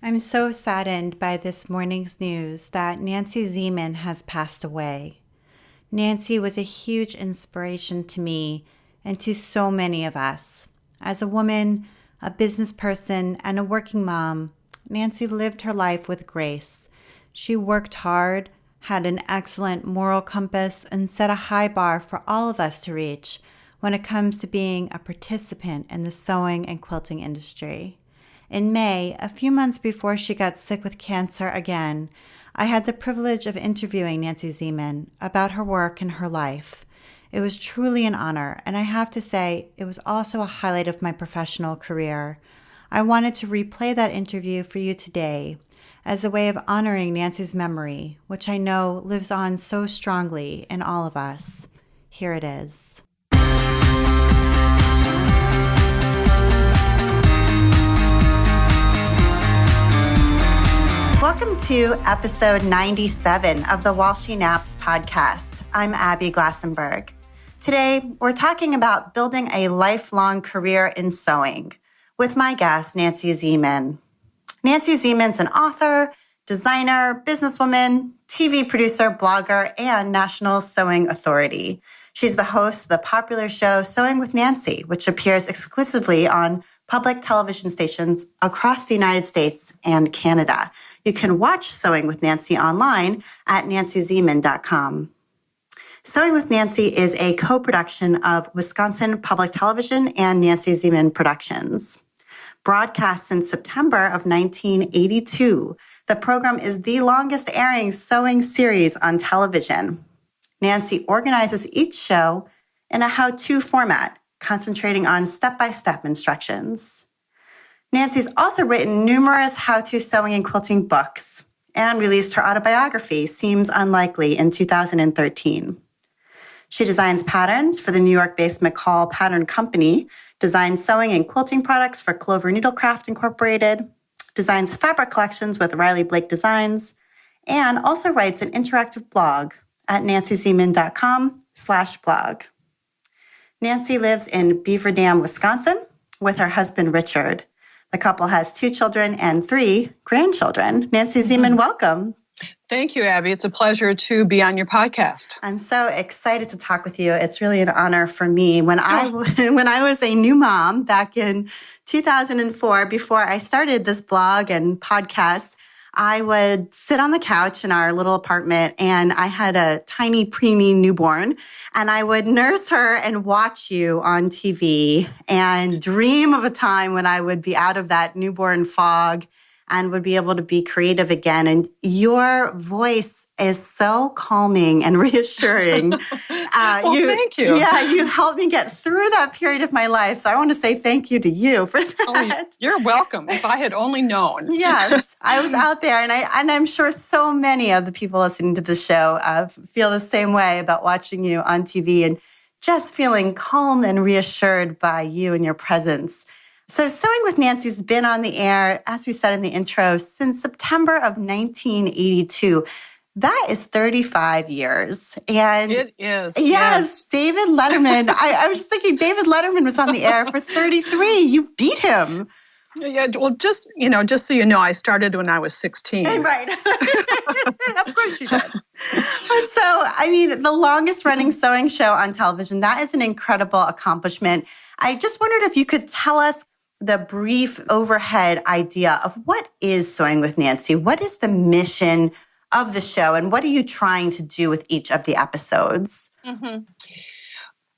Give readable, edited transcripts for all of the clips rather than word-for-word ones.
I'm so saddened by this morning's news that Nancy Zieman has passed away. Nancy was a huge inspiration to me and to so many of us. As a woman, a business person, and a working mom, Nancy lived her life with grace. She worked hard, had an excellent moral compass, and set a high bar for all of us to reach when it comes to being a participant in the sewing and quilting industry. In May, a few months before she got sick with cancer again, I had the privilege of interviewing Nancy Zieman about her work and her life. It was truly an honor, and I have to say, it was also a highlight of my professional career. I wanted to replay that interview for you today as a way of honoring Nancy's memory, which I know lives on so strongly in all of us. Here it is. Welcome to episode 97 of the While She Naps podcast. I'm Abby Glassenberg. Today, we're talking about building a lifelong career in sewing with my guest, Nancy Zieman. Nancy Zieman's an author, designer, businesswoman, TV producer, blogger, and national sewing authority. She's the host of the popular show Sewing with Nancy, which appears exclusively on public television stations across the United States and Canada. You can watch Sewing with Nancy online at nancyzieman.com. Sewing with Nancy is a co-production of Wisconsin Public Television and Nancy Zieman Productions. Broadcast since September of 1982, the program is the longest airing sewing series on television. Nancy organizes each show in a how-to format, concentrating on step-by-step instructions. Nancy's also written numerous how-to sewing and quilting books and released her autobiography, Seems Unlikely, in 2013. She designs patterns for the New York-based McCall Pattern Company, designs sewing and quilting products for Clover Needlecraft Incorporated, designs fabric collections with Riley Blake Designs, and also writes an interactive blog at nancyzieman.com/blog. Nancy lives in Beaver Dam, Wisconsin, with her husband, Richard. The couple has 2 children and 3 grandchildren. Nancy Zieman, welcome. Thank you, Abby. It's a pleasure to be on your podcast. I'm so excited to talk with you. It's really an honor for me. When I was a new mom back in 2004, before I started this blog and podcast, I would sit on the couch in our little apartment, and I had a tiny preemie newborn, and I would nurse her and watch you on TV and dream of a time when I would be out of that newborn fog and would be able to be creative again. And your voice is so calming and reassuring. Thank you. Yeah, you helped me get through that period of my life. So I want to say thank you to you for that. Oh, you're welcome. If I had only known. Yes, I was out there, and I'm sure so many of the people listening to the show feel the same way about watching you on TV and just feeling calm and reassured by you and your presence. So Sewing with Nancy's been on the air, as we said in the intro, since September of 1982. That is 35 years. And it is. Yes. David Letterman. I was just thinking David Letterman was on the air for 33. You've beat him. Yeah, well, just so you know, I started when I was 16. Right. Of course you did. So, I mean, the longest running sewing show on television, that is an incredible accomplishment. I just wondered if you could tell us the brief overhead idea of what is Sewing with Nancy? What is the mission of the show, and what are you trying to do with each of the episodes? Mm-hmm.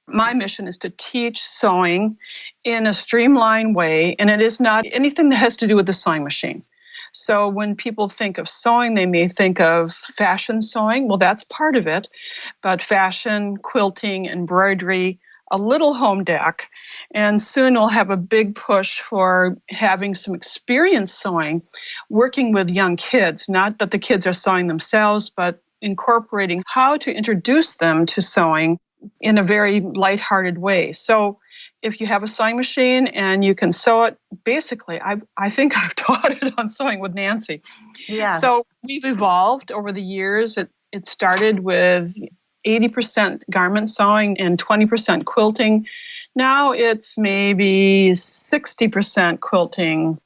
My mission is to teach sewing in a streamlined way, and it is not anything that has to do with the sewing machine. So when people think of sewing, they may think of fashion sewing. Well, that's part of it, but fashion, quilting, embroidery, a little home deck, and soon we'll have a big push for having some experience sewing, working with young kids, not that the kids are sewing themselves, but incorporating how to introduce them to sewing in a very lighthearted way. So if you have a sewing machine and you can sew it, basically, I think I've taught it on Sewing with Nancy. Yeah. So we've evolved over the years. It started with 80% garment sewing and 20% quilting. Now it's maybe 60% quilting,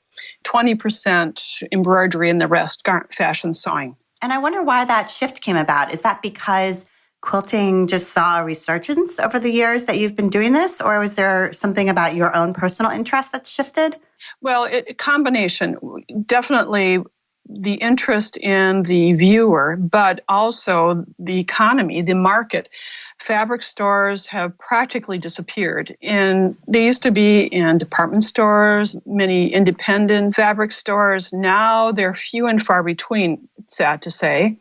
20% embroidery and the rest fashion sewing. And I wonder why that shift came about. Is that because quilting just saw a resurgence over the years that you've been doing this? Or was there something about your own personal interest that shifted? Well, a combination. Definitely the interest in the viewer, but also the economy, the market. Fabric stores have practically disappeared. And they used to be in department stores, many independent fabric stores. Now they're few and far between, it's sad to say.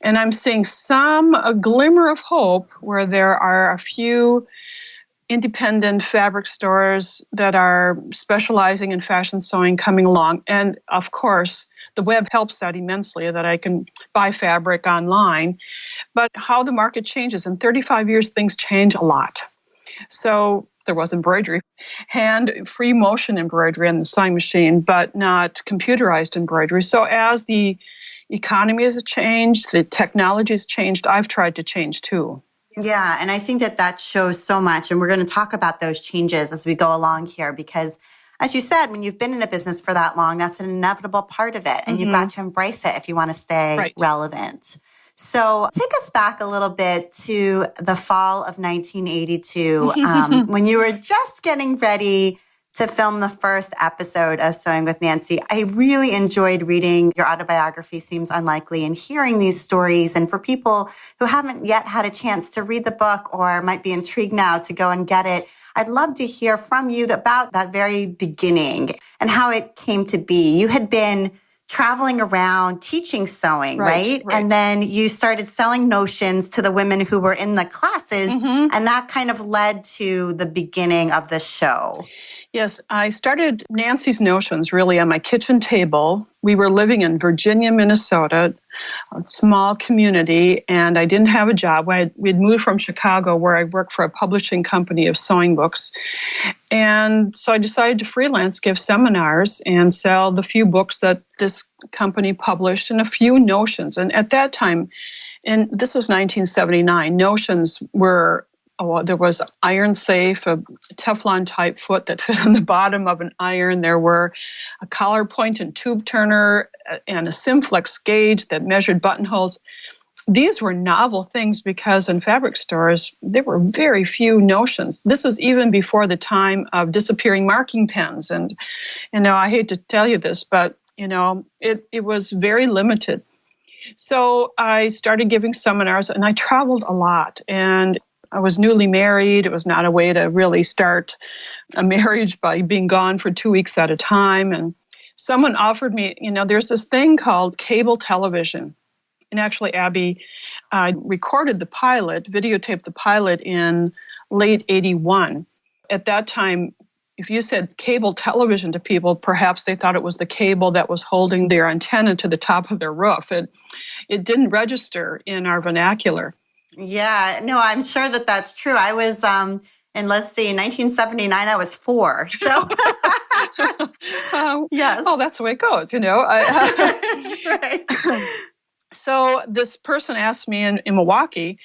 And I'm seeing a glimmer of hope where there are a few independent fabric stores that are specializing in fashion sewing coming along. And of course, the web helps that immensely, that I can buy fabric online. But how the market changes, in 35 years, things change a lot. So there was embroidery, free motion embroidery on the sewing machine, but not computerized embroidery. So as the economy has changed, the technology has changed, I've tried to change too. Yeah, and I think that shows so much. And we're going to talk about those changes as we go along here because, as you said, when you've been in a business for that long, that's an inevitable part of it. And you've got to embrace it if you want to stay relevant. So take us back a little bit to the fall of 1982 when you were just getting ready to film the first episode of Sewing with Nancy. I really enjoyed reading your autobiography, Seems Unlikely, and hearing these stories. And for people who haven't yet had a chance to read the book or might be intrigued now to go and get it, I'd love to hear from you about that very beginning and how it came to be. You had been traveling around teaching sewing, right? And then you started selling notions to the women who were in the classes, and that kind of led to the beginning of the show. Yes, I started Nancy's Notions really on my kitchen table. We were living in Virginia, Minnesota, a small community, and I didn't have a job. We'd moved from Chicago, where I worked for a publishing company of sewing books. And so I decided to freelance, give seminars, and sell the few books that this company published and a few notions. And at that time, and this was 1979, notions were... there was an iron safe, a Teflon type foot that fit on the bottom of an iron. There were a collar point and tube turner and a Simflex gauge that measured buttonholes. These were novel things because in fabric stores, there were very few notions. This was even before the time of disappearing marking pens. And, I hate to tell you this, but, it was very limited. So I started giving seminars and I traveled a lot. And I was newly married. It was not a way to really start a marriage by being gone for 2 weeks at a time. And someone offered me, there's this thing called cable television. And actually, Abby, I recorded the pilot, videotaped the pilot in late 81. At that time, if you said cable television to people, perhaps they thought it was the cable that was holding their antenna to the top of their roof. It didn't register in our vernacular. Yeah, no, I'm sure that's true. I was, in 1979, I was 4. So, yes. Oh, that's the way it goes, Right. So this person asked me in Milwaukee,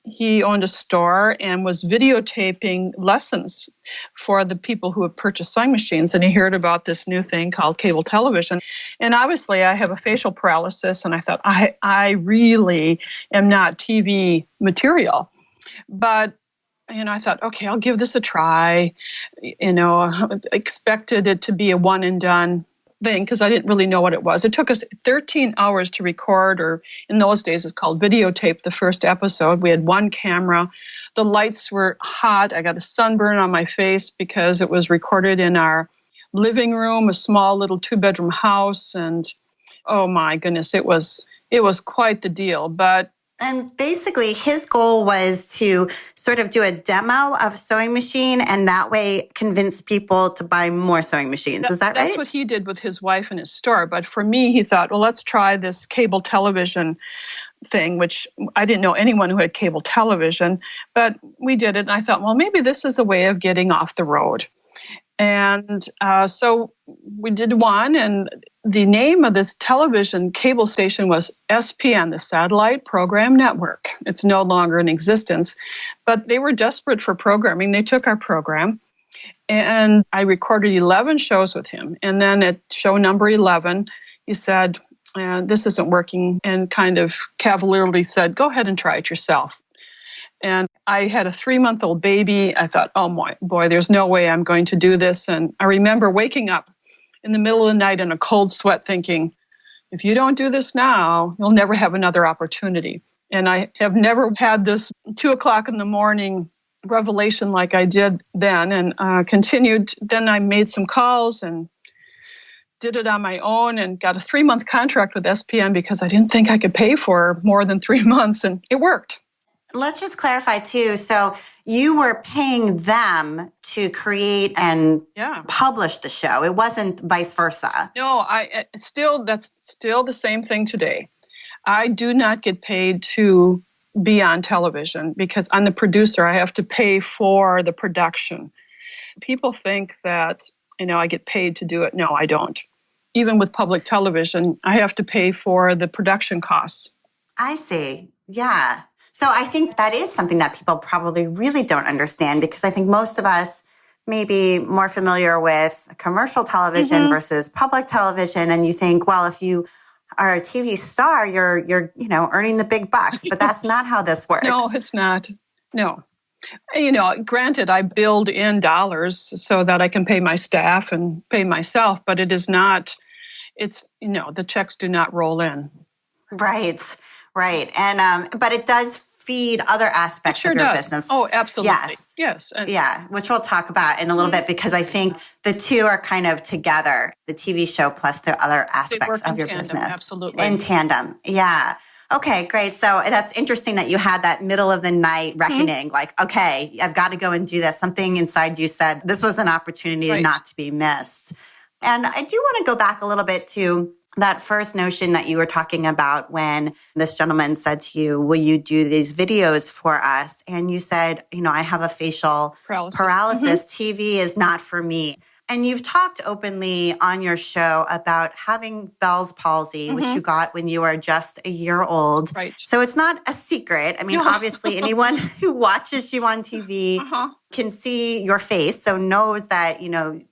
he owned a store and was videotaping lessons for the people who had purchased sewing machines. And he heard about this new thing called cable television. And obviously I have a facial paralysis. And I thought, I really am not TV material. But, I thought, okay, I'll give this a try. Expected it to be a one and done thing because I didn't really know what it was. It took us 13 hours to record, or in those days it's called videotape, the first episode. We had one camera. The lights were hot. I got a sunburn on my face because it was recorded in our living room, a small little 2-bedroom house. And oh my goodness, it was quite the deal. And basically, his goal was to sort of do a demo of a sewing machine and that way convince people to buy more sewing machines. Is that right? That's what he did with his wife in his store. But for me, he thought, well, let's try this cable television thing, which I didn't know anyone who had cable television. But we did it. And I thought, well, maybe this is a way of getting off the road. And so we did one, and the name of this television cable station was SPN, the Satellite Program Network. It's no longer in existence, but they were desperate for programming. They took our program, And I recorded 11 shows with him. And then at show number 11, he said, this isn't working, and kind of cavalierly said, go ahead and try it yourself. And I had a 3-month-old baby. I thought, oh my boy, there's no way I'm going to do this. And I remember waking up in the middle of the night in a cold sweat thinking, if you don't do this now, you'll never have another opportunity. And I have never had this 2 o'clock in the morning revelation like I did then, and continued. Then I made some calls and did it on my own and got a 3-month contract with SPM because I didn't think I could pay for more than 3 months, and it worked. Let's just clarify too. So you were paying them to create and publish the show. It wasn't vice versa. No, that's still the same thing today. I do not get paid to be on television because I'm the producer. I have to pay for the production. People think that, I get paid to do it. No, I don't. Even with public television, I have to pay for the production costs. I see. Yeah. So I think that is something that people probably really don't understand, because I think most of us may be more familiar with commercial television versus public television. And you think, well, if you are a TV star, you're earning the big bucks, but that's not how this works. No, it's not. No. Granted, I build in dollars so that I can pay my staff and pay myself, but it is not, the checks do not roll in. Right. And, but it does feed other aspects of your business. Oh, absolutely. Yes. Yeah, which we'll talk about in a little bit, because I think the two are kind of together, the TV show plus the other aspects of your business. Absolutely. In tandem. Yeah. Okay, great. So that's interesting that you had that middle of the night reckoning, like, okay, I've got to go and do this. Something inside you said this was an opportunity not to be missed. And I do want to go back a little bit to that first notion that you were talking about when this gentleman said to you, will you do these videos for us? And you said, I have a facial paralysis. TV is not for me. And you've talked openly on your show about having Bell's palsy, which you got when you were just a year old. Right. So it's not a secret. I mean, obviously, anyone who watches you on TV can see your face, so knows that,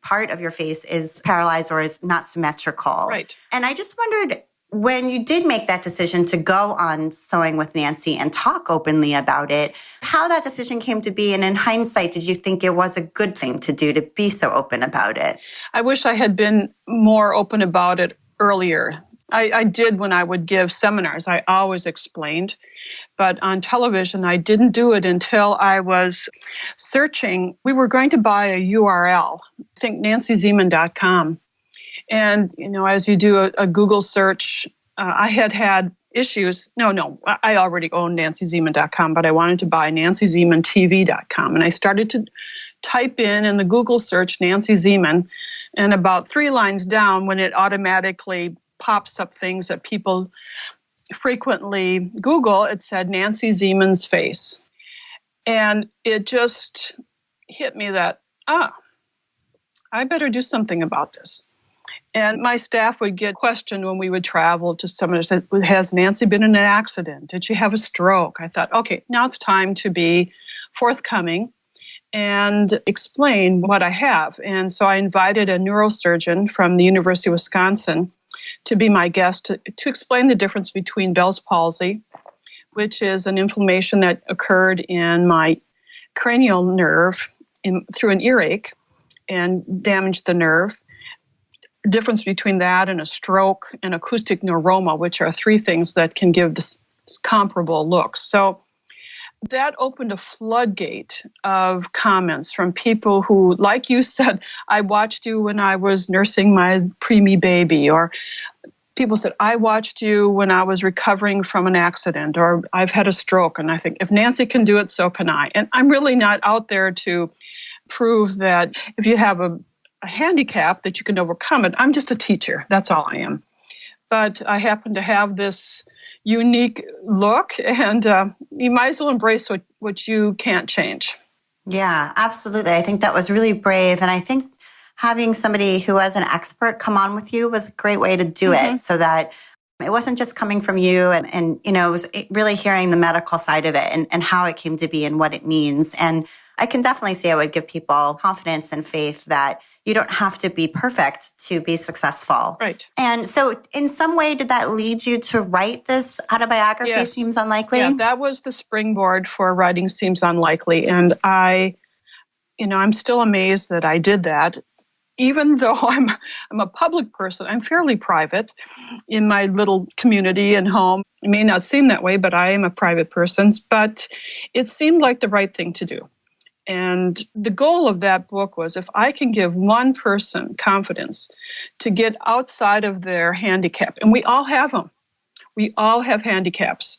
part of your face is paralyzed or is not symmetrical. Right. And I just wondered, when you did make that decision to go on Sewing with Nancy and talk openly about it, how that decision came to be, and in hindsight, did you think it was a good thing to do, to be so open about it? I wish I had been more open about it earlier. I did when I would give seminars. I always explained. But on television, I didn't do it until I was searching. We were going to buy a URL, I think nancyzieman.com. And, as you do a Google search, I had issues. No, I already owned nancyzieman.com, but I wanted to buy nancyzieman.tv.com. And I started to type in the Google search Nancy Zieman, and about 3 lines down, when it automatically pops up things that people frequently Google, it said Nancy Zieman's face. And it just hit me that, I better do something about this. And my staff would get questioned when we would travel to someone who said, has Nancy been in an accident? Did she have a stroke? I thought, okay, now it's time to be forthcoming and explain what I have. And so I invited a neurosurgeon from the University of Wisconsin to be my guest to explain the difference between Bell's palsy, which is an inflammation that occurred in my cranial nerve through an earache and damaged the nerve. Difference between that and a stroke and acoustic neuroma, which are 3 things that can give this comparable looks. So that opened a floodgate of comments from people who, like you said, I watched you when I was nursing my preemie baby, or people said, I watched you when I was recovering from an accident, or I've had a stroke. And I think, if Nancy can do it, so can I. And I'm really not out there to prove that if you have a handicap that you can overcome it. I'm just a teacher. That's all I am. But I happen to have this unique look, and you might as well embrace what you can't change. Yeah, absolutely. I think that was really brave. And I think having somebody who was an expert come on with you was a great way to do it, so that it wasn't just coming from you, and it was really hearing the medical side of it and how it came to be and what it means. And I can definitely see it would give people confidence and faith that you don't have to be perfect to be successful. Right. And so in some way, did that lead you to write this autobiography, Yes. Seems Unlikely? Yeah, that was the springboard for writing Seems Unlikely. And I'm still amazed that I did that. Even though I'm a public person, I'm fairly private in my little community and home. It may not seem that way, but I am a private person. But it seemed like the right thing to do. And the goal of that book was, if I can give one person confidence to get outside of their handicap, and we all have them. We all have handicaps.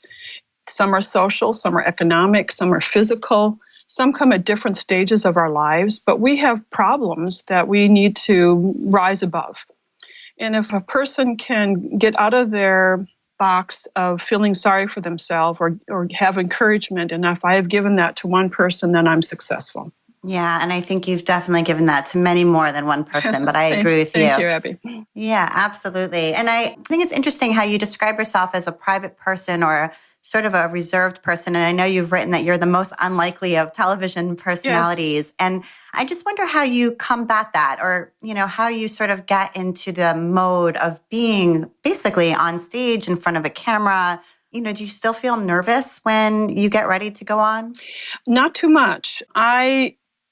Some are social, some are economic, some are physical. Some come at different stages of our lives, but we have problems that we need to rise above. And if a person can get out of their box of feeling sorry for themselves or have encouragement, and if I have given that to one person, then I'm successful. Yeah, and I think you've definitely given that to many more than one person, but I agree with you. Thank you, Abby. Yeah, absolutely. And I think it's interesting how you describe yourself as a private person or sort of a reserved person. And I know you've written that you're the most unlikely of television personalities. Yes. And I just wonder how you combat that, or, how you sort of get into the mode of being basically on stage in front of a camera. Do you still feel nervous when you get ready to go on? Not too much.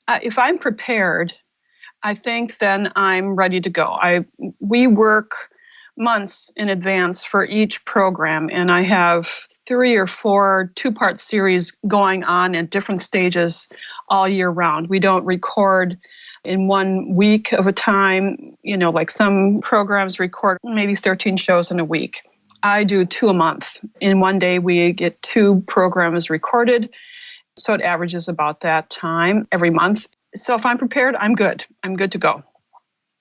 If I'm prepared, I think then I'm ready to go. We work months in advance for each program, and I have 3 or 4 2-part series going on at different stages all year round. We don't record in 1 week of a time, like some programs record maybe 13 shows in a week. I do 2 a month. In one day, we get 2 programs recorded. So it averages about that time every month. So if I'm prepared, I'm good. I'm good to go.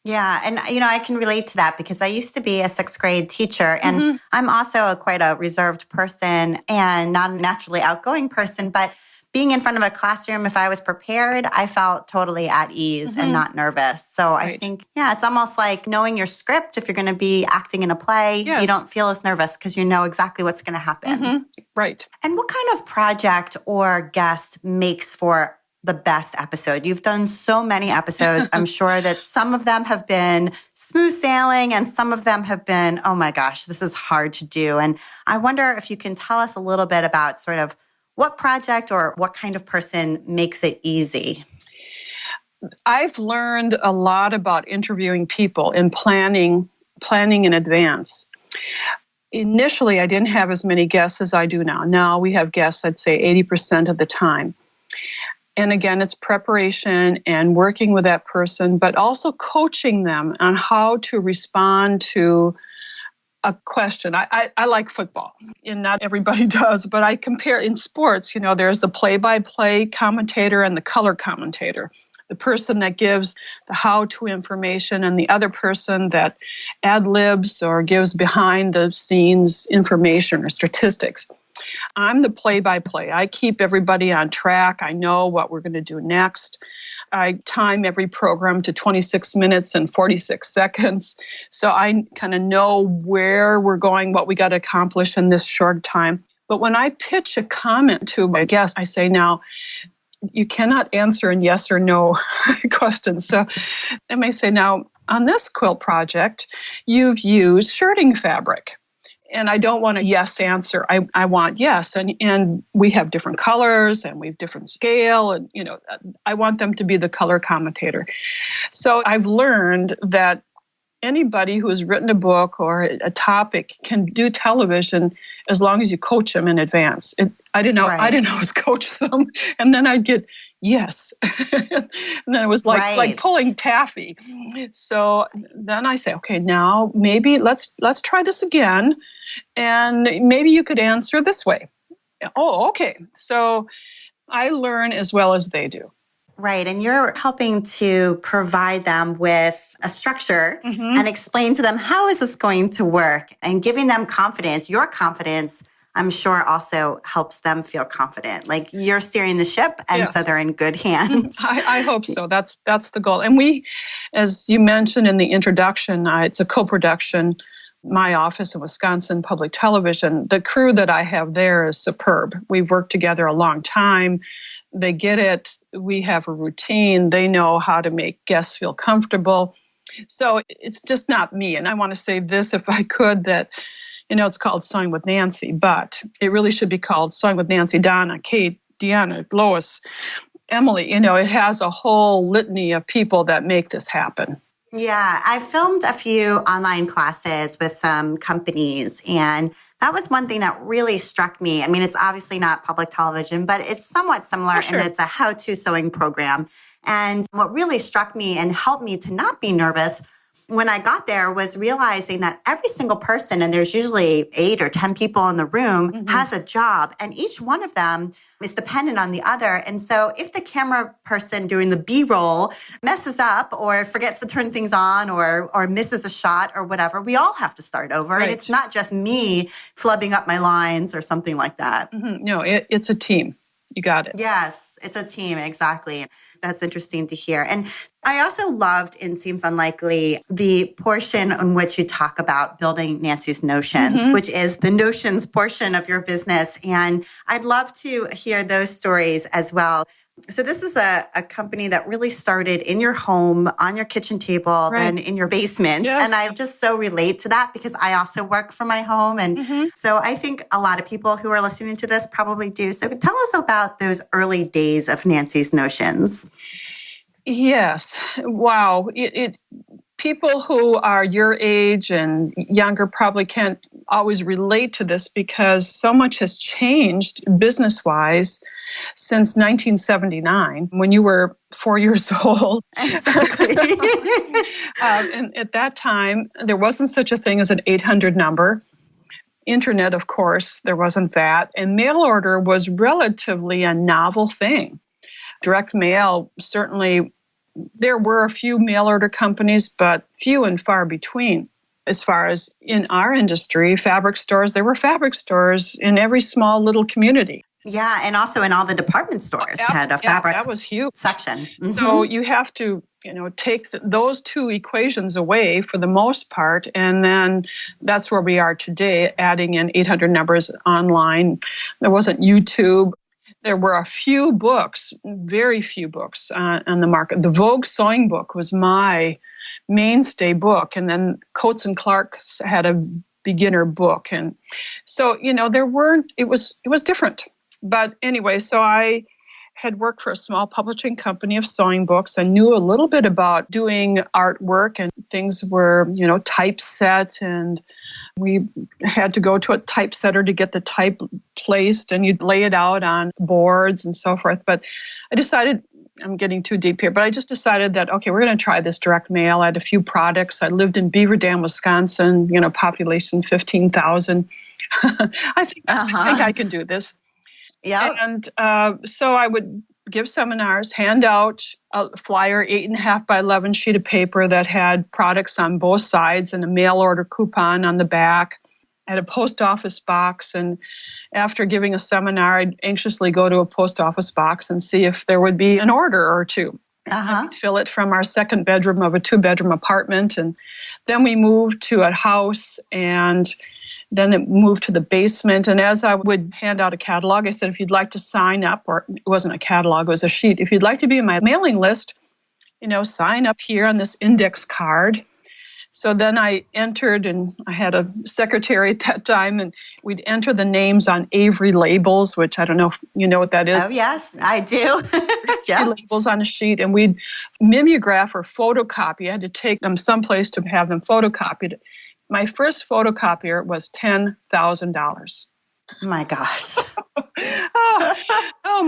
Yeah. And, I can relate to that because I used to be a 6th grade teacher, and I'm also quite a reserved person and not a naturally outgoing person. But being in front of a classroom, if I was prepared, I felt totally at ease and not nervous. So I think, it's almost like knowing your script. If you're going to be acting in a play, you don't feel as nervous because you know exactly what's going to happen. Right. And what kind of project or guest makes for the best episode? You've done so many episodes. I'm sure that some of them have been smooth sailing and some of them have been, oh my gosh, this is hard to do. And I wonder if you can tell us a little bit about sort of what project or what kind of person makes it easy. I've learned a lot about interviewing people and planning in advance. Initially, I didn't have as many guests as I do now. Now we have guests, I'd say 80% of the time. And again, it's preparation and working with that person, but also coaching them on how to respond to a question. I like football, and not everybody does, but I compare in sports, there's the play-by-play commentator and the color commentator. The person that gives the how-to information and the other person that ad-libs or gives behind-the-scenes information or statistics. I'm the play-by-play. I keep everybody on track. I know what we're going to do next. I time every program to 26 minutes and 46 seconds. So I kind of know where we're going, what we got to accomplish in this short time. But when I pitch a comment to my guest, I say, now, you cannot answer in yes or no questions. So I may say, now, on this quilt project, you've used shirting fabric. And I don't want a yes answer. I want yes. And we have different colors and we have different scale. And, I want them to be the color commentator. So I've learned that anybody who has written a book or a topic can do television as long as you coach them in advance. I didn't always coach them. And then I'd get yes. And then it was like pulling taffy. So then I say, okay, now maybe let's try this again. And maybe you could answer this way. Oh, okay. So I learn as well as they do. Right. And you're helping to provide them with a structure and explain to them, how is this going to work? And giving them confidence. Your confidence, I'm sure, also helps them feel confident. Like you're steering the ship, and so they're in good hands. I hope so. That's the goal. And we, as you mentioned in the introduction, it's a co-production. My office in Wisconsin Public Television, the crew that I have there is superb. We've worked together a long time. They get it. We have a routine. They know how to make guests feel comfortable. So it's just not me. And I want to say this, if I could, that, it's called Sewing with Nancy, but it really should be called Sewing with Nancy, Donna, Kate, Deanna, Lois, Emily. It has a whole litany of people that make this happen. Yeah, I filmed a few online classes with some companies, and that was one thing that really struck me. I mean, it's obviously not public television, but it's somewhat similar, For sure. and it's a how-to sewing program. And what really struck me and helped me to not be nervous when I got there was realizing that every single person, and there's usually 8 or 10 people in the room, has a job, and each one of them is dependent on the other. And so if the camera person doing the B-roll messes up or forgets to turn things on or misses a shot or whatever, we all have to start over. Right. And it's not just me flubbing up my lines or something like that. No, it's a team. You got it. Yes, it's a team. Exactly. That's interesting to hear. And I also loved in Seems Unlikely the portion on which you talk about building Nancy's Notions, which is the Notions portion of your business. And I'd love to hear those stories as well. So this is a company that really started in your home, on your kitchen table, then in your basement. Yes. And I just so relate to that because I also work from my home. And so I think a lot of people who are listening to this probably do. So tell us about those early days of Nancy's Notions. Yes. Wow. People who are your age and younger probably can't always relate to this because so much has changed business-wise since 1979, when you were 4 years old. Exactly. And at that time, there wasn't such a thing as an 800 number. Internet, of course, there wasn't that. And mail order was relatively a novel thing. Direct mail, certainly, there were a few mail order companies, but few and far between. As far as in our industry, fabric stores, there were fabric stores in every small little community. Yeah, and also in all the department stores had a fabric that was huge section. So you have to, take those two equations away for the most part, and then that's where we are today, adding in 800 numbers online. There wasn't YouTube. There were a few books, very few books on the market. The Vogue Sewing book was my mainstay book, and then Coates and Clark had a beginner book, and so there weren't. It was different. But anyway, so I had worked for a small publishing company of sewing books. I knew a little bit about doing artwork, and things were, typeset, and we had to go to a typesetter to get the type placed, and you'd lay it out on boards and so forth. But I decided, I'm getting too deep here, but I just decided that, okay, we're going to try this direct mail. I had a few products. I lived in Beaver Dam, Wisconsin, population 15,000. I think I can do this. Yeah. And so I would give seminars, hand out a flyer, 8.5 by 11 sheet of paper that had products on both sides and a mail order coupon on the back. I had a post office box, and after giving a seminar, I'd anxiously go to a post office box and see if there would be an order or two. We'd fill it from our second bedroom of a 2-bedroom apartment, and then we moved to a house, and then it moved to the basement. And as I would hand out a catalog, I said, if you'd like to sign up, or it wasn't a catalog, it was a sheet. If you'd like to be in my mailing list, sign up here on this index card. So then I entered, and I had a secretary at that time, and we'd enter the names on Avery labels, which I don't know if you know what that is. Oh, yes, I do. Yeah. Labels on a sheet, and we'd mimeograph or photocopy. I had to take them someplace to have them photocopied. My first photocopier was $10,000. My gosh. Oh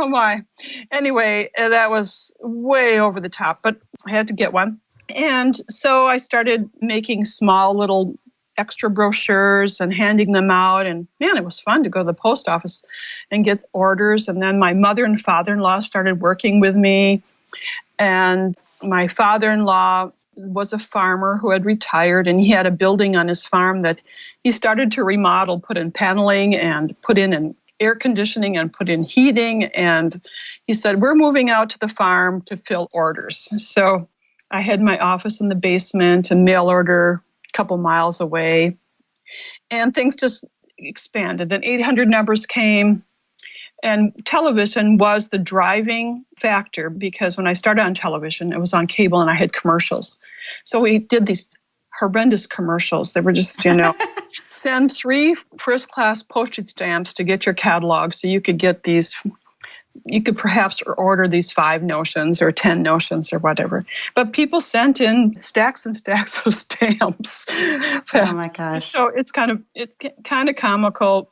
my. Anyway, that was way over the top, but I had to get one. And so I started making small little extra brochures and handing them out. And man, it was fun to go to the post office and get orders. And then my mother and father-in-law started working with me. And my father-in-law was a farmer who had retired, and he had a building on his farm that he started to remodel, put in paneling and put in an air conditioning and put in heating. And he said, we're moving out to the farm to fill orders. So I had my office in the basement and mail order a couple miles away, and things just expanded. Then 800 numbers came. And television was the driving factor because when I started on television, it was on cable and I had commercials. So we did these horrendous commercials. They were just, send 3 first-class postage stamps to get your catalog so you could get these. You could perhaps order these 5 notions or 10 notions or whatever. But people sent in stacks and stacks of stamps. Oh my gosh. So it's kind of comical.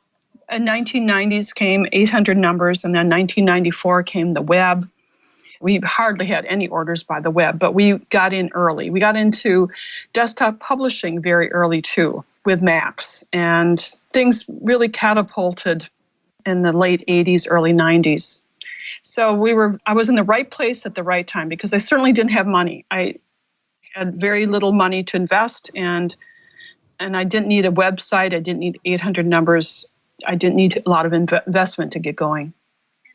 In 1990s came 800 numbers, and then 1994 came the web. We hardly had any orders by the web, but we got in early. We got into desktop publishing very early too with Macs, and things really catapulted in the late 80s, early 90s. So I was in the right place at the right time because I certainly didn't have money. I had very little money to invest, and I didn't need a website. I didn't need 800 numbers. I didn't need a lot of investment to get going.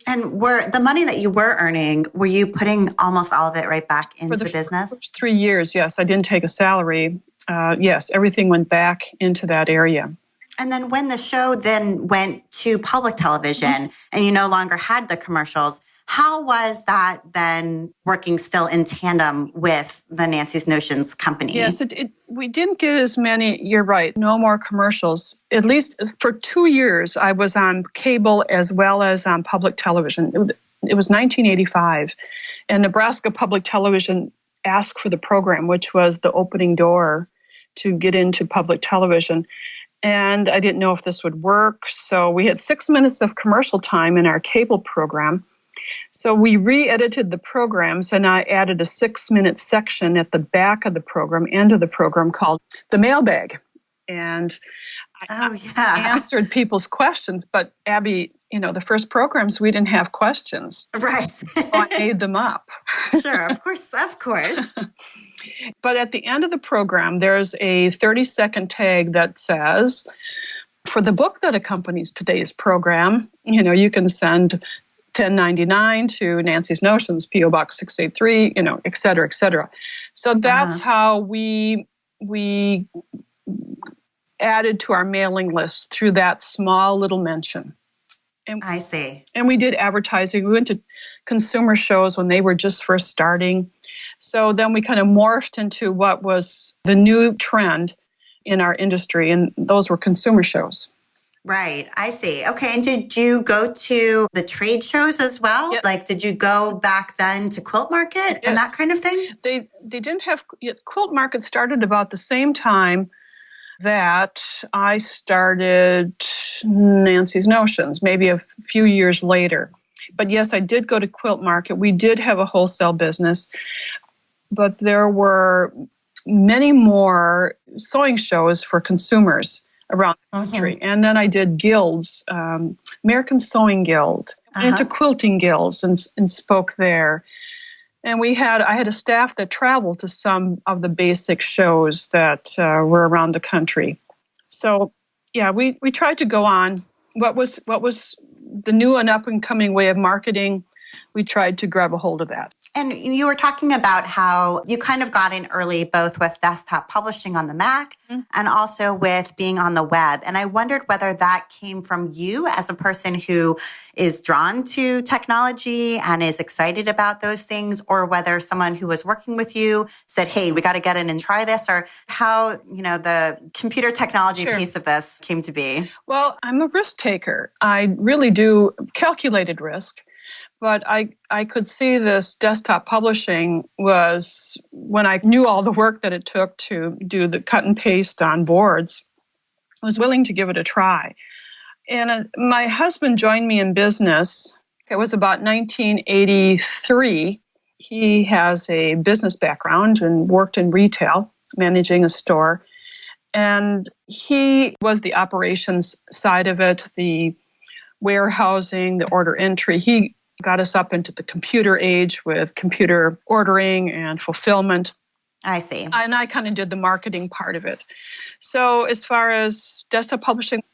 And were the money that you were earning, were you putting almost all of it right back into the business? For the first 3 years, yes. I didn't take a salary. Yes, everything went back into that area. And then when the show then went to public television and you no longer had the commercials, how was that then working still in tandem with the Nancy's Notions company? Yes, we didn't get as many, you're right, no more commercials. At least for 2 years, I was on cable as well as on public television. It was 1985, and Nebraska Public Television asked for the program, which was the opening door to get into public television. And I didn't know if this would work. So we had 6 minutes of commercial time in our cable program. So we re-edited the programs, and I added a 6-minute section at the back of the program, end of the program, called the mailbag. And I answered people's questions. But Abby, the first programs, we didn't have questions. Right. So I made them up. Sure, of course. But at the end of the program, there's a 30-second tag that says, for the book that accompanies today's program, you can send $10.99 to Nancy's Notions, P.O. Box 683, et cetera, et cetera. So that's how we added to our mailing list through that small little mention. And, I see. And we did advertising. We went to consumer shows when they were just first starting. So then we kind of morphed into what was the new trend in our industry, and those were consumer shows. Right. I see. Okay. And did you go to the trade shows as well? Yes. Like, did you go back then to Quilt Market and that kind of thing? They didn't have, Quilt Market started about the same time that I started Nancy's Notions, maybe a few years later. But yes, I did go to Quilt Market. We did have a wholesale business, but there were many more sewing shows for consumers around the country. And then I did guilds, American Sewing Guild, into quilting guilds and spoke there. And I had a staff that traveled to some of the basic shows that were around the country. So, yeah, we tried to go on. What was the new and up and coming way of marketing? We tried to grab a hold of that. And you were talking about how you kind of got in early, both with desktop publishing on the Mac and also with being on the web. And I wondered whether that came from you as a person who is drawn to technology and is excited about those things, or whether someone who was working with you said, hey, we got to get in and try this, or how, the computer technology piece of this came to be. Well, I'm a risk taker. I really do calculated risk. But I could see this desktop publishing was, when I knew all the work that it took to do the cut and paste on boards, I was willing to give it a try. And my husband joined me in business. It was about 1983. He has a business background and worked in retail, managing a store. And he was the operations side of it, the warehousing, the order entry. He got us up into the computer age with computer ordering and fulfillment. I see. And I kind of did the marketing part of it. So as far as desktop publishing,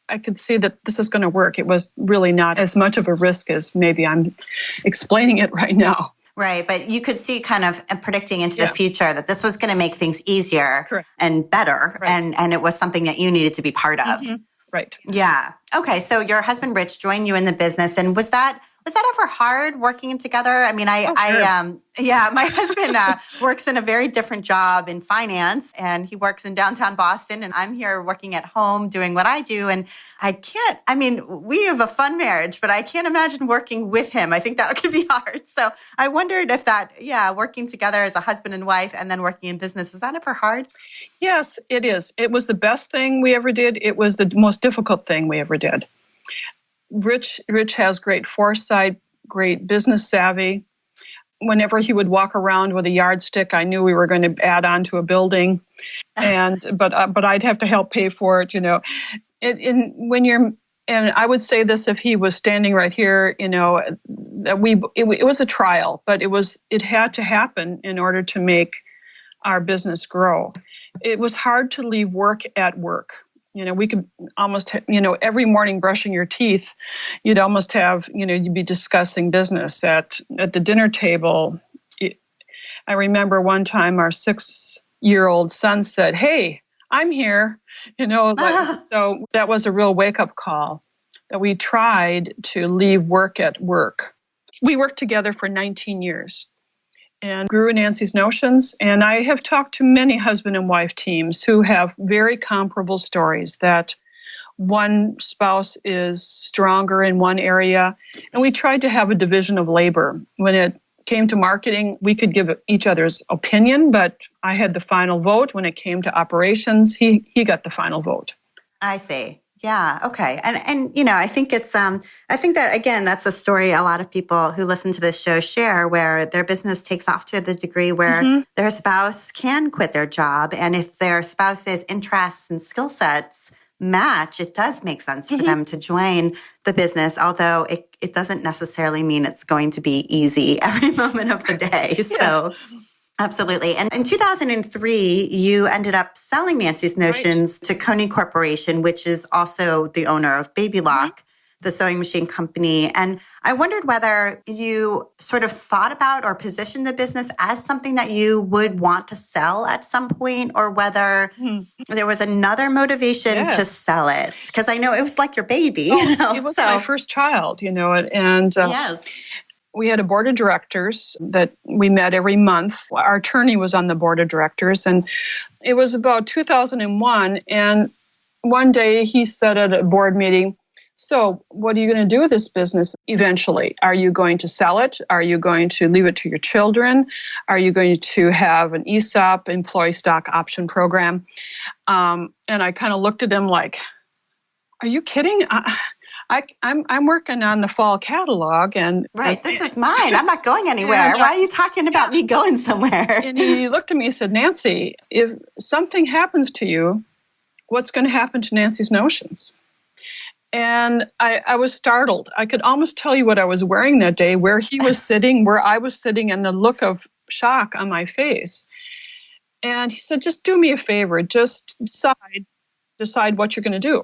I could see that this is going to work. It was really not as much of a risk as maybe I'm explaining it right now. Right. But you could see kind of predicting into the future that this was going to make things easier and better. Right. And it was something that you needed to be part of. Right. Yeah. Okay. So your husband Rich joined you in the business, and was that ever hard working together? I mean, yeah, my husband works in a very different job in finance, and he works in downtown Boston, and I'm here working at home doing what I do. And I mean, we have a fun marriage, but I can't imagine working with him. I think that could be hard. So I wondered if working together as a husband and wife and then working in business, is that ever hard? Yes, it is. It was the best thing we ever did. It was the most difficult thing we ever did. Rich has great foresight, great business savvy. Whenever he would walk around with a yardstick, I knew we were going to add on to a building, but I'd have to help pay for it. And I would say this if he was standing right here, that it was a trial, but it had to happen in order to make our business grow. It was hard to leave work at work. We could almost, every morning brushing your teeth, you'd almost have, you'd be discussing business at the dinner table. I remember one time our 6-year-old son said, "Hey, I'm here." So that was a real wake-up call that we tried to leave work at work. We worked together for 19 years. And grew Nancy's Notions. And I have talked to many husband and wife teams who have very comparable stories that one spouse is stronger in one area. And we tried to have a division of labor. When it came to marketing, we could give each other's opinion, but I had the final vote. When it came to operations, he got the final vote. I see. Yeah. Okay. And I think I think that, again, that's a story a lot of people who listen to this show share, where their business takes off to the degree where their spouse can quit their job. And if their spouse's interests and skill sets match, it does make sense for them to join the business, although it doesn't necessarily mean it's going to be easy every moment of the day. Yeah. So absolutely. And in 2003, you ended up selling Nancy's Notions to Coney Corporation, which is also the owner of Baby Lock, the sewing machine company. And I wondered whether you sort of thought about or positioned the business as something that you would want to sell at some point, or whether there was another motivation to sell it. Because I know it was like your baby. It was my first child, and yes. We had a board of directors that we met every month. Our attorney was on the board of directors, and it was about 2001. And one day he said at a board meeting, "So what are you going to do with this business eventually? Are you going to sell it? Are you going to leave it to your children? Are you going to have an ESOP, employee stock option program?" And I kind of looked at him like, "Are you kidding? I'm working on the fall catalog, and this is mine. I'm not going anywhere. Why are you talking about me going somewhere?" And he looked at me and said, "Nancy, if something happens to you, what's going to happen to Nancy's Notions?" And I was startled. I could almost tell you what I was wearing that day, where he was sitting, where I was sitting, and the look of shock on my face. And he said, "Just do me a favor. Just decide what you're going to do.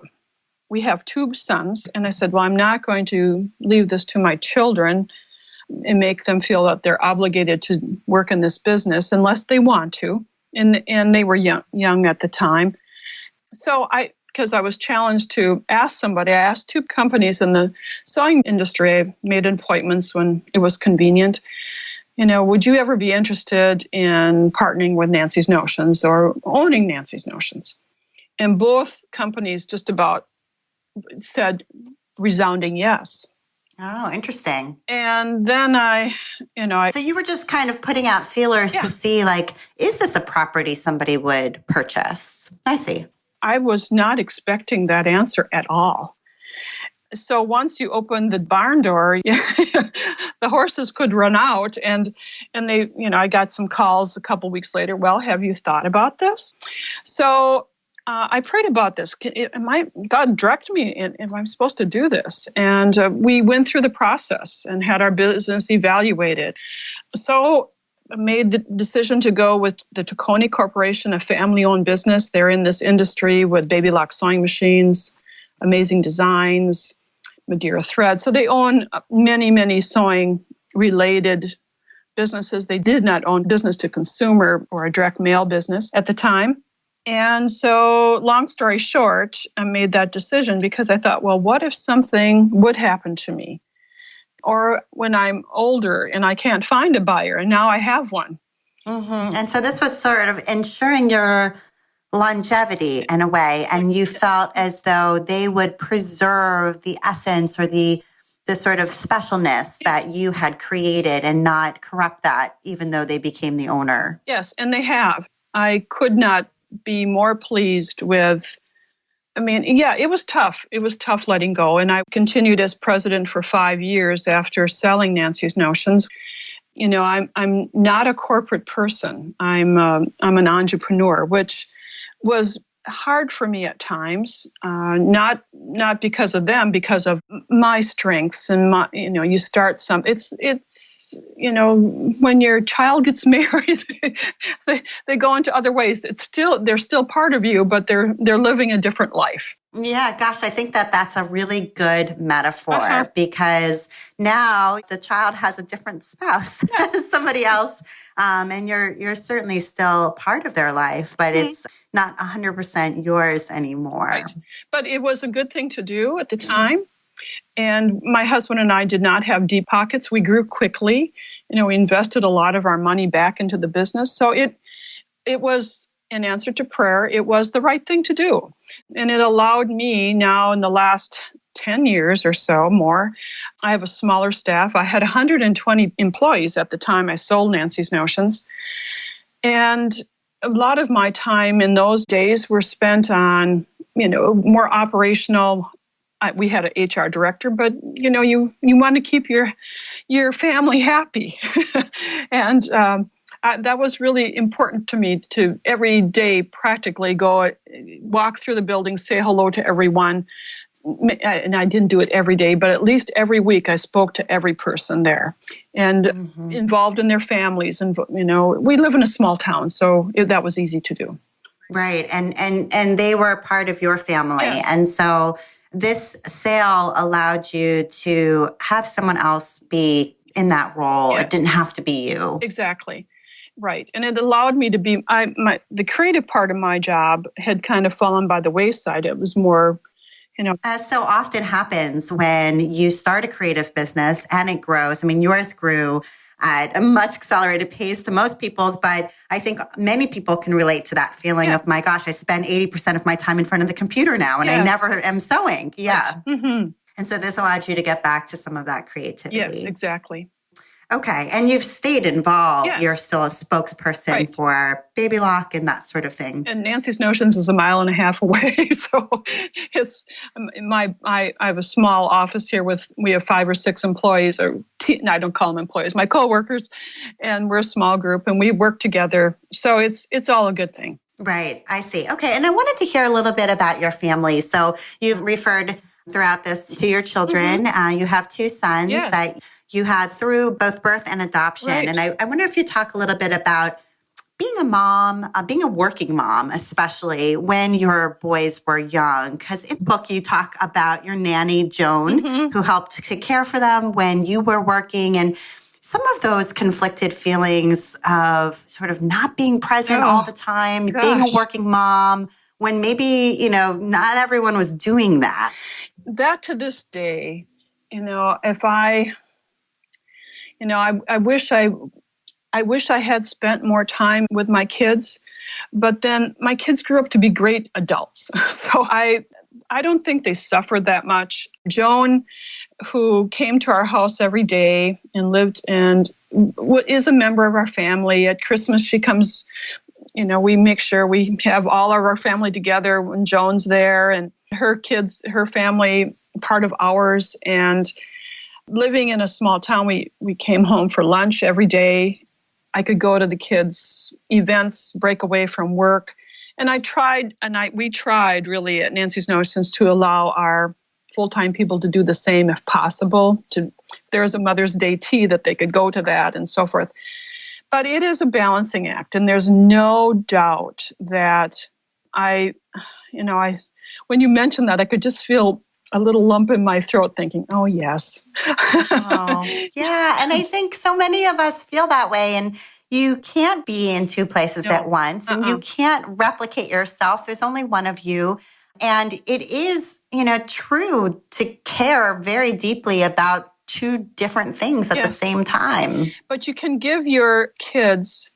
We have 2 sons." And I said, "Well, I'm not going to leave this to my children and make them feel that they're obligated to work in this business unless they want to." And they were young at the time. So because I was challenged to ask somebody, I asked 2 companies in the sewing industry. I made appointments when it was convenient. Would you ever be interested in partnering with Nancy's Notions or owning Nancy's Notions? And both companies just about said resounding yes. Oh, interesting. And then So you were just kind of putting out feelers to see, like, is this a property somebody would purchase? I see. I was not expecting that answer at all. So once you opened the barn door, the horses could run out, and they, I got some calls a couple weeks later. "Well, have you thought about this?" So I prayed about this. God direct me, am I supposed to do this? And we went through the process and had our business evaluated. So I made the decision to go with the Coney Corporation, a family-owned business. They're in this industry with Baby Lock sewing machines, Amazing Designs, Madeira Thread. So they own many, many sewing-related businesses. They did not own business to consumer or a direct mail business at the time. And so, long story short, I made that decision because I thought, well, what if something would happen to me? Or when I'm older and I can't find a buyer, and now I have one. Mm-hmm. And so this was sort of ensuring your longevity in a way, and you felt as though they would preserve the essence or the sort of specialness that you had created and not corrupt that, even though they became the owner. Yes, and they have. I could not be more pleased with. I mean, yeah, it was tough. It was tough letting go. And I continued as president for 5 years after selling Nancy's Notions. You know, I'm not a corporate person. I'm an entrepreneur, which was hard for me at times. Not because of them, because of my strengths and my. You know, you start some. It's you know, when your child gets married, they go into other ways. They're still part of you, but they're living a different life. Yeah, gosh, I think that's a really good metaphor because now the child has a different spouse, Yes. somebody else, and you're certainly still part of their life, but it's not 100% yours anymore. Right. But it was a good thing to do at the time. And my husband and I did not have deep pockets. We grew quickly. You know, we invested a lot of our money back into the business. So it was in answer to prayer. It was the right thing to do. And it allowed me now in the last 10 years or so more, I have a smaller staff. I had 120 employees at the time I sold Nancy's Notions. And a lot of my time in those days were spent on, you know, more operational. We had an HR director, but you know, you want to keep your family happy, and that was really important to me to every day practically go walk through the building, say hello to everyone. And I didn't do it every day, but at least every week I spoke to every person there and involved in their families. And, you know, we live in a small town, so that was easy to do. Right. And they were part of your family. Yes. And so this sale allowed you to have someone else be in that role. Yes. It didn't have to be you. Exactly. Right. And it allowed me to be, the creative part of my job had kind of fallen by the wayside. It was more, you know. As so often happens when you start a creative business and it grows. I mean, yours grew at a much accelerated pace to most people's, but I think many people can relate to that feeling of, my gosh, I spend 80% of my time in front of the computer now and I never am sewing. Yeah. Right. Mm-hmm. And so this allowed you to get back to some of that creativity. Yes, exactly. Okay. And you've stayed involved. Yes. You're still a spokesperson for Baby Lock and that sort of thing. And Nancy's Notions is 1.5 miles away. So it's I have a small office here we have 5 or 6 employees, I don't call them employees, my coworkers, and we're a small group and we work together. So it's all a good thing. Right. I see. Okay. And I wanted to hear a little bit about your family. So you've referred throughout this to your children. You have 2 sons that you had through both birth and adoption. Right. And I wonder if you talk a little bit about being a mom, being a working mom, especially when your boys were young. Because in the book, you talk about your nanny, Joan, who helped to care for them when you were working. And some of those conflicted feelings of sort of not being present all the time, being a working mom, when maybe, you know, not everyone was doing that. That to this day, you know, if I wish I had spent more time with my kids, but then my kids grew up to be great adults. So I don't think they suffered that much. Joan, who came to our house every day and lived and is a member of our family. At Christmas, she comes, you know, we make sure we have all of our family together when Joan's there, and her kids, her family, part of ours. And living in a small town, we came home for lunch every day. I could go to the kids' events, break away from work. And we tried really at Nancy's Notions to allow our full-time people to do the same if possible. If there's a Mother's Day tea, that they could go to that and so forth. But it is a balancing act. And there's no doubt that when you mentioned that, I could just feel a little lump in my throat thinking, oh, yes. Oh, yeah. And I think so many of us feel that way. And, you can't be in two places at once and you can't replicate yourself. There's only one of you. And it is, true to care very deeply about two different things at the same time. But you can give your kids,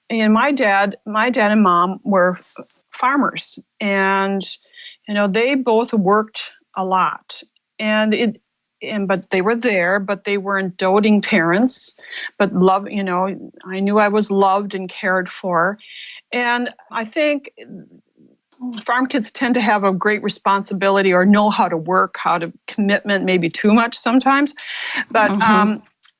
and my dad and mom were farmers, and, they both worked a lot. But they were there, but they weren't doting parents, but love, I knew I was loved and cared for. And I think farm kids tend to have a great responsibility or know how to work, how to commitment, maybe too much sometimes. But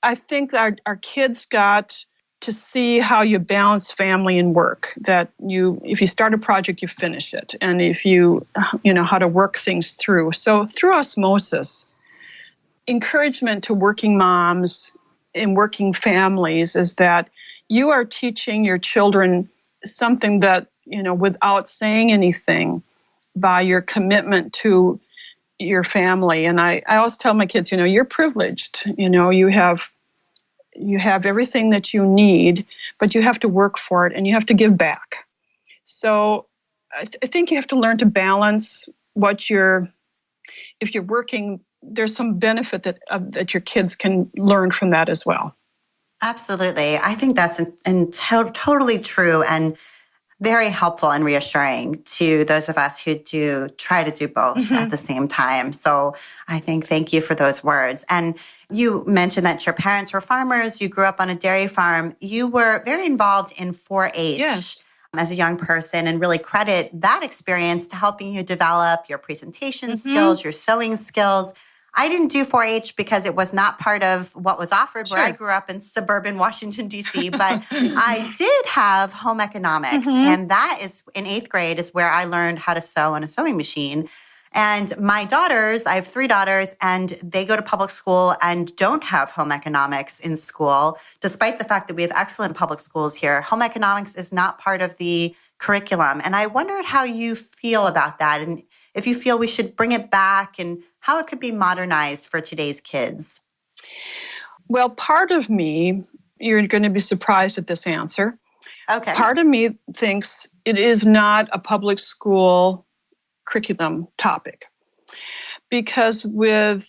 I think our kids got to see how you balance family and work, that if you start a project, you finish it. And if you know how to work things through. So through osmosis, encouragement to working moms and working families is that you are teaching your children something that, without saying anything, by your commitment to your family. And I always tell my kids, you're privileged. You have everything that you need, but you have to work for it and you have to give back. So I think you have to learn to balance if you're working, there's some benefit that your kids can learn from that as well. Absolutely. I think that's totally true and very helpful and reassuring to those of us who do try to do both at the same time. So I think thank you for those words. And you mentioned that your parents were farmers. You grew up on a dairy farm. You were very involved in 4-H as a young person, and really credit that experience to helping you develop your presentation skills, your sewing skills. I didn't do 4-H because it was not part of what was offered where I grew up in suburban Washington, D.C., but I did have home economics. And that is, in 8th grade, is where I learned how to sew on a sewing machine. And my daughters, I have 3 daughters, and they go to public school and don't have home economics in school, despite the fact that we have excellent public schools here. Home economics is not part of the curriculum. And I wondered how you feel about that, and if you feel we should bring it back and how it could be modernized for today's kids. Well, part of me, you're going to be surprised at this answer. Okay. Part of me thinks it is not a public school curriculum topic, because with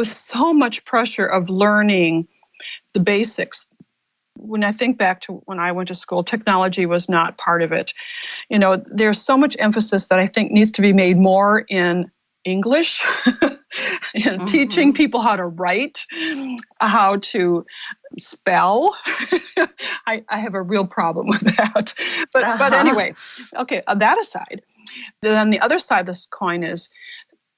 so much pressure of learning the basics, when I think back to when I went to school, technology was not part of it. There's so much emphasis that I think needs to be made more in English, teaching people how to write, how to spell. I have a real problem with that. But anyway, okay, that aside, then the other side of this coin is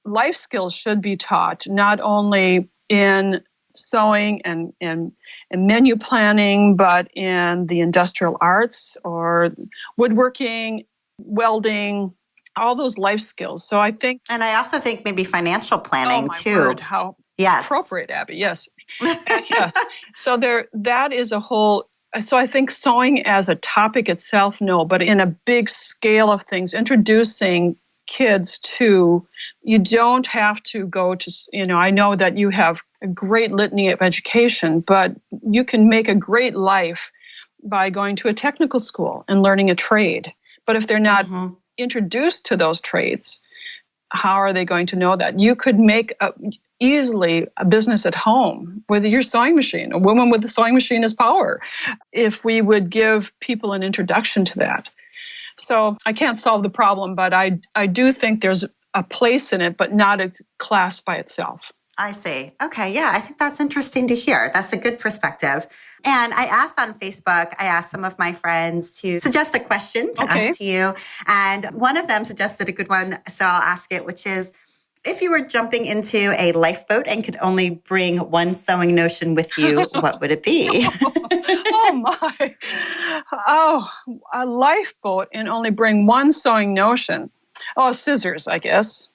life skills should be taught not only in sewing and menu planning, but in the industrial arts or woodworking, welding, all those life skills. So I think... And I also think maybe financial planning, too. Word, how appropriate, Abby. Yes. Yes. So that is a whole... So I think sewing as a topic itself, no, but in a big scale of things, introducing kids to, you don't have to go to, I know that you have a great litany of education, but you can make a great life by going to a technical school and learning a trade. But if they're not introduced to those trades, how are they going to know that? You could make easily a business at home with your sewing machine. A woman with a sewing machine is power, if we would give people an introduction to that. So I can't solve the problem, but I do think there's a place in it, but not a class by itself. I see. Okay. Yeah. I think that's interesting to hear. That's a good perspective. And I asked on Facebook, I asked some of my friends to suggest a question to ask you. And one of them suggested a good one. So I'll ask it, which is, if you were jumping into a lifeboat and could only bring one sewing notion with you, what would it be? Oh, my. Oh, a lifeboat and only bring one sewing notion. Oh, scissors, I guess.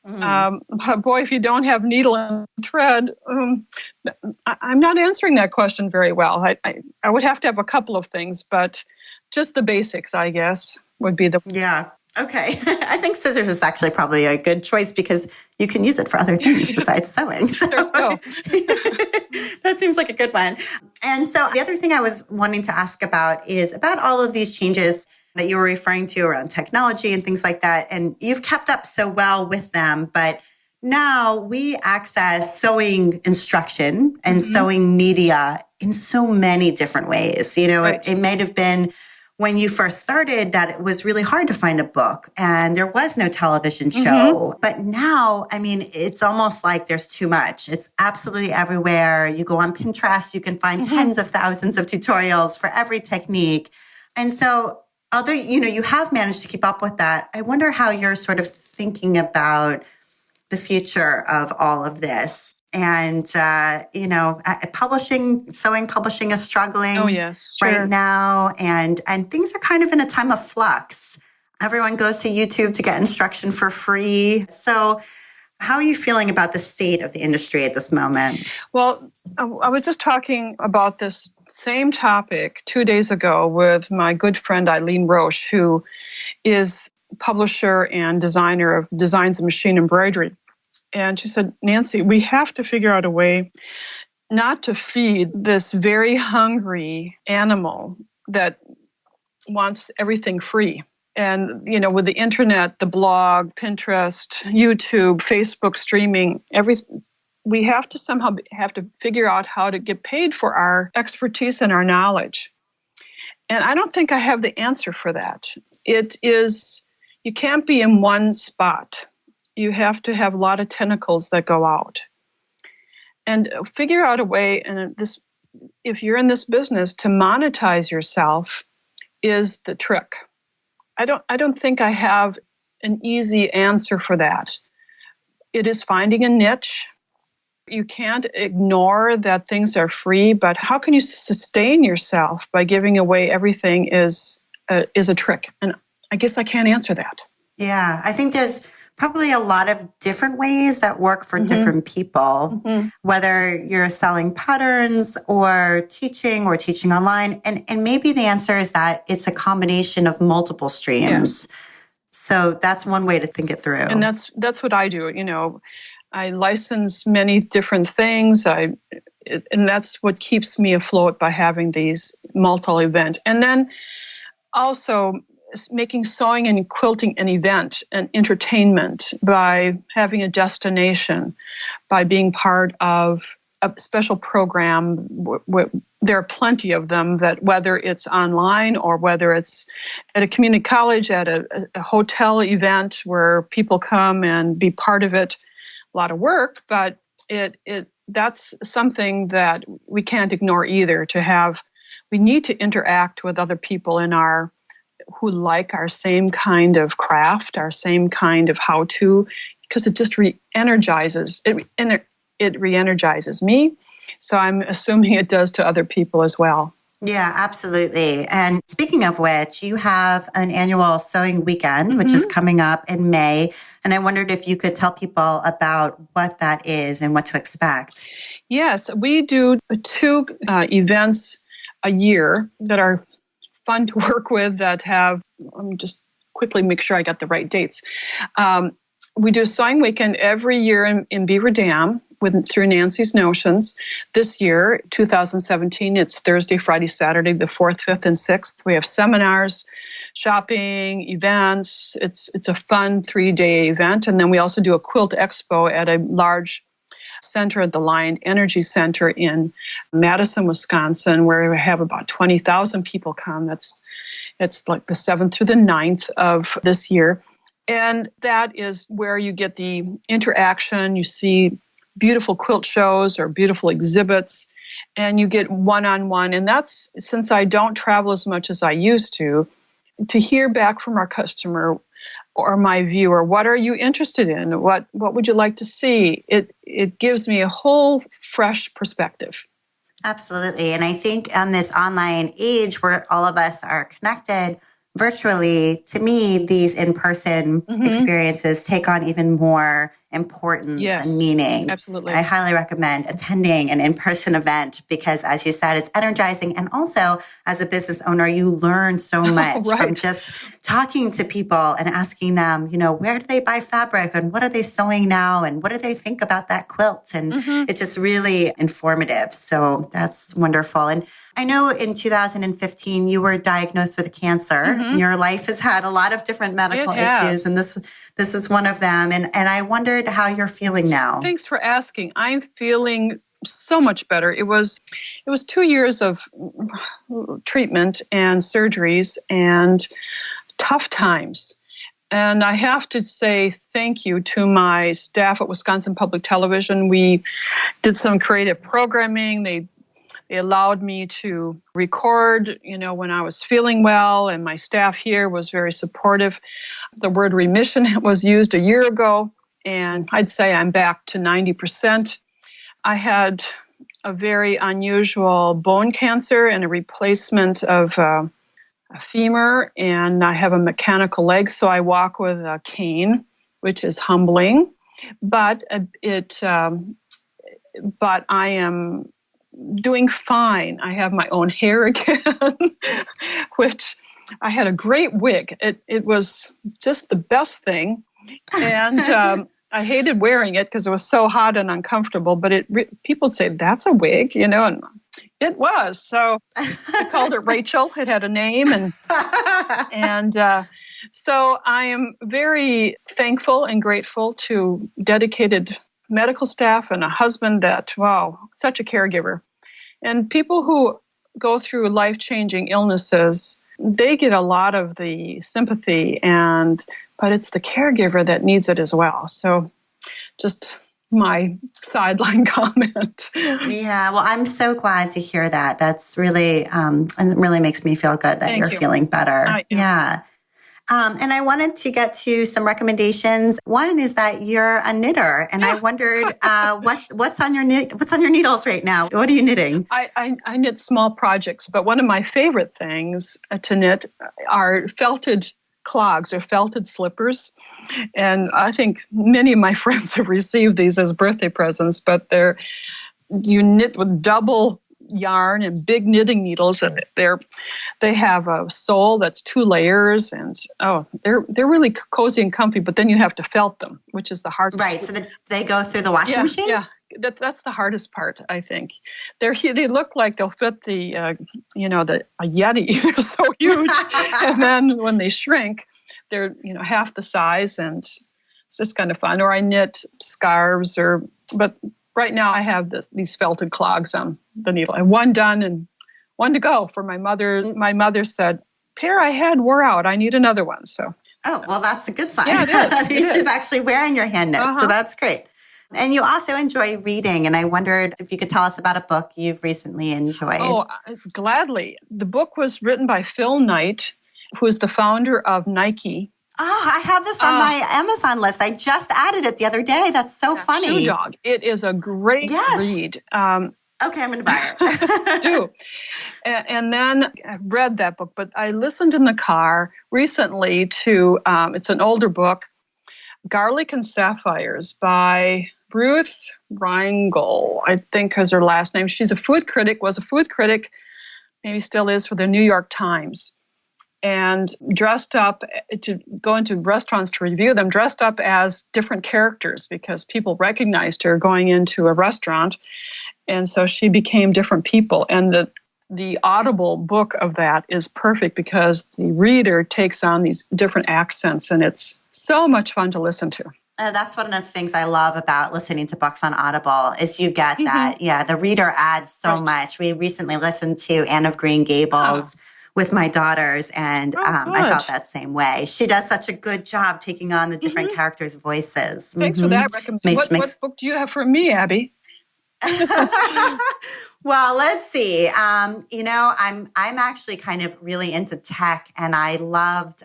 But boy, if you don't have needle and thread, I'm not answering that question very well. I would have to have a couple of things, but just the basics, I guess, would be the... Yeah. Okay. I think scissors is actually probably a good choice because you can use it for other things besides sewing. So There you go. that seems like a good one. And so the other thing I was wanting to ask about is about all of these changes that you were referring to around technology and things like that. And you've kept up so well with them, but now we access sewing instruction and sewing media in so many different ways. You know, Right. it might have been when you first started that it was really hard to find a book and there was no television show. But now, I mean, it's almost like there's too much. It's absolutely everywhere. You go on Pinterest, you can find tens of thousands of tutorials for every technique. And so although, you know, you have managed to keep up with that, I wonder how you're sort of thinking about the future of all of this. And, you know, sewing publishing is struggling right now. And things are kind of in a time of flux. Everyone goes to YouTube to get instruction for free. So how are you feeling about the state of the industry at this moment? Well, I was just talking about this same topic 2 days ago with my good friend Eileen Roche, who is publisher and designer of Designs and Machine Embroidery. And she said, Nancy, we have to figure out a way not to feed this very hungry animal that wants everything free. And, you know, with the internet, the blog, Pinterest, YouTube, Facebook streaming, everything, we have to somehow figure out how to get paid for our expertise and our knowledge. And I don't think I have the answer for that. It is, you can't be in one spot. You have to have a lot of tentacles that go out. And figure out a way, and this, if you're in this business, to monetize yourself is the trick. I don't think I have an easy answer for that. It is finding a niche. You can't ignore that things are free, but how can you sustain yourself by giving away everything is a trick. And I guess I can't answer that. Yeah, I think there's probably a lot of different ways that work for different people, whether you're selling patterns or teaching online. And maybe the answer is that it's a combination of multiple streams. Yes. So that's one way to think it through. And that's what I do. You know, I license many different things. And that's what keeps me afloat by having these multi-event. And then also making sewing and quilting an event, an entertainment, by having a destination, by being part of a special program. There are plenty of them, that whether it's online or whether it's at a community college, at a hotel event where people come and be part of it. A lot of work, but that's something that we can't ignore either. We need to interact with other people who like our same kind of craft, our same kind of how-to, because it just re-energizes. It re-energizes me. So I'm assuming it does to other people as well. Yeah, absolutely. And speaking of which, you have an annual sewing weekend, which is coming up in May. And I wondered if you could tell people about what that is and what to expect. Yes, we do 2 events a year that are fun to work with, that have, let me just quickly make sure I got the right dates. We do a sewing weekend every year in Beaver Dam through Nancy's Notions. This year, 2017, it's Thursday, Friday, Saturday, the 4th, 5th, and 6th. We have seminars, shopping, events. It's a fun 3-day event. And then we also do a quilt expo at a large center at the Lion Energy Center in Madison, Wisconsin, where we have about 20,000 people come. It's like the 7th through the 9th of this year. And that is where you get the interaction. You see beautiful quilt shows or beautiful exhibits, and you get one-on-one. And that's, since I don't travel as much as I used to hear back from our customer or my viewer, what are you interested in? What would you like to see? It gives me a whole fresh perspective. Absolutely. And I think on this online age where all of us are connected virtually, to me, these in-person experiences take on even more importance and Yes, meaning. absolutely. I highly recommend attending an in-person event because, as you said, it's energizing. And also, as a business owner, you learn so much Right. from just talking to people and asking them, where do they buy fabric and what are they sewing now and what do they think about that quilt? And it's just really informative. So that's wonderful. And I know in 2015, you were diagnosed with cancer and your life has had a lot of different medical issues. And this is one of them. And I wondered how you're feeling now. Thanks for asking. I'm feeling so much better. It was 2 years of treatment and surgeries and tough times. And I have to say thank you to my staff at Wisconsin Public Television. We did some creative programming. They allowed me to record, when I was feeling well, and my staff here was very supportive. The word remission was used a year ago, and I'd say I'm back to 90%. I had a very unusual bone cancer and a replacement of a femur, and I have a mechanical leg, so I walk with a cane, which is humbling. But but I am doing fine. I have my own hair again, which I had a great wig. It was just the best thing, and I hated wearing it because it was so hot and uncomfortable. But people would say that's a wig, and it was. So I called it Rachel. It had a name, and so I am very thankful and grateful to dedicated medical staff and a husband such a caregiver. And people who go through life-changing illnesses, they get a lot of the sympathy, but it's the caregiver that needs it as well. So just my sideline comment. Yeah, well, I'm so glad to hear that. That's really, and it really makes me feel good that you're feeling better. Yeah. And I wanted to get to some recommendations. One is that you're a knitter, and I wondered what's on your needles right now. What are you knitting? I knit small projects, but one of my favorite things to knit are felted clogs or felted slippers. And I think many of my friends have received these as birthday presents, but you knit with double yarn and big knitting needles, and they have a sole that's 2 layers, and they're really cozy and comfy, but then you have to felt them, which is the hardest. Right, so they go through the washing machine? Yeah. That's the hardest part, I think. They look like they'll fit the a Yeti. They're so huge, and then when they shrink, they're half the size, and it's just kind of fun. Or I knit scarves, but right now I have these felted clogs on the needle. I have one done and one to go for my mother. My mother said, "Pair I had wore out. I need another one." So. Oh, well, that's a good sign. Yeah, it is. She's actually wearing your hand knit, so that's great. And you also enjoy reading, and I wondered if you could tell us about a book you've recently enjoyed. Oh, gladly. The book was written by Phil Knight, who is the founder of Nike. Oh, I have this on my Amazon list. I just added it the other day. That's so funny. Shoe Dog. It is a great read. Okay, I'm going to buy it. Do. And then I read that book, but I listened in the car recently to, it's an older book, Garlic and Sapphires by Ruth Reingel, I think is her last name. She's was a food critic, maybe still is, for the New York Times. And dressed up to go into restaurants to review them, dressed up as different characters because people recognized her going into a restaurant. And so she became different people. And the audible book of that is perfect because the reader takes on these different accents, and it's so much fun to listen to. That's one of the things I love about listening to books on Audible is you get that. Yeah, the reader adds so much. We recently listened to Anne of Green Gables with my daughters, and I felt that same way. She does such a good job taking on the different characters' voices. Thanks for that recommendation. What book do you have for me, Abby? Well, let's see. I'm actually kind of really into tech, and I loved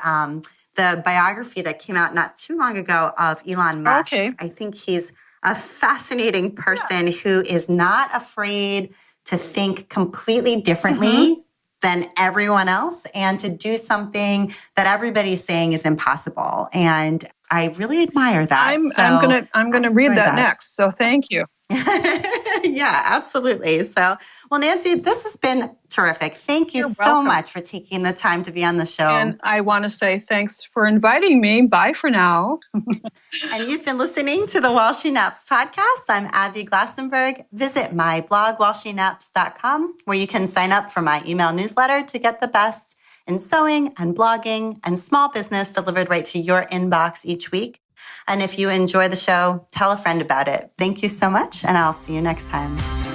the biography that came out not too long ago of Elon Musk. Okay. I think he's a fascinating person who is not afraid to think completely differently than everyone else and to do something that everybody's saying is impossible. And I really admire that. I'm gonna read that next. So thank you. Yeah, absolutely. So, well, Nancy, this has been terrific. Thank you so much for taking the time to be on the show. And I want to say thanks for inviting me. Bye for now. And you've been listening to the While She Naps podcast. I'm Abby Glassenberg. Visit my blog, whileshenaps.com, where you can sign up for my email newsletter to get the best in sewing and blogging and small business delivered right to your inbox each week. And if you enjoy the show, tell a friend about it. Thank you so much, and I'll see you next time.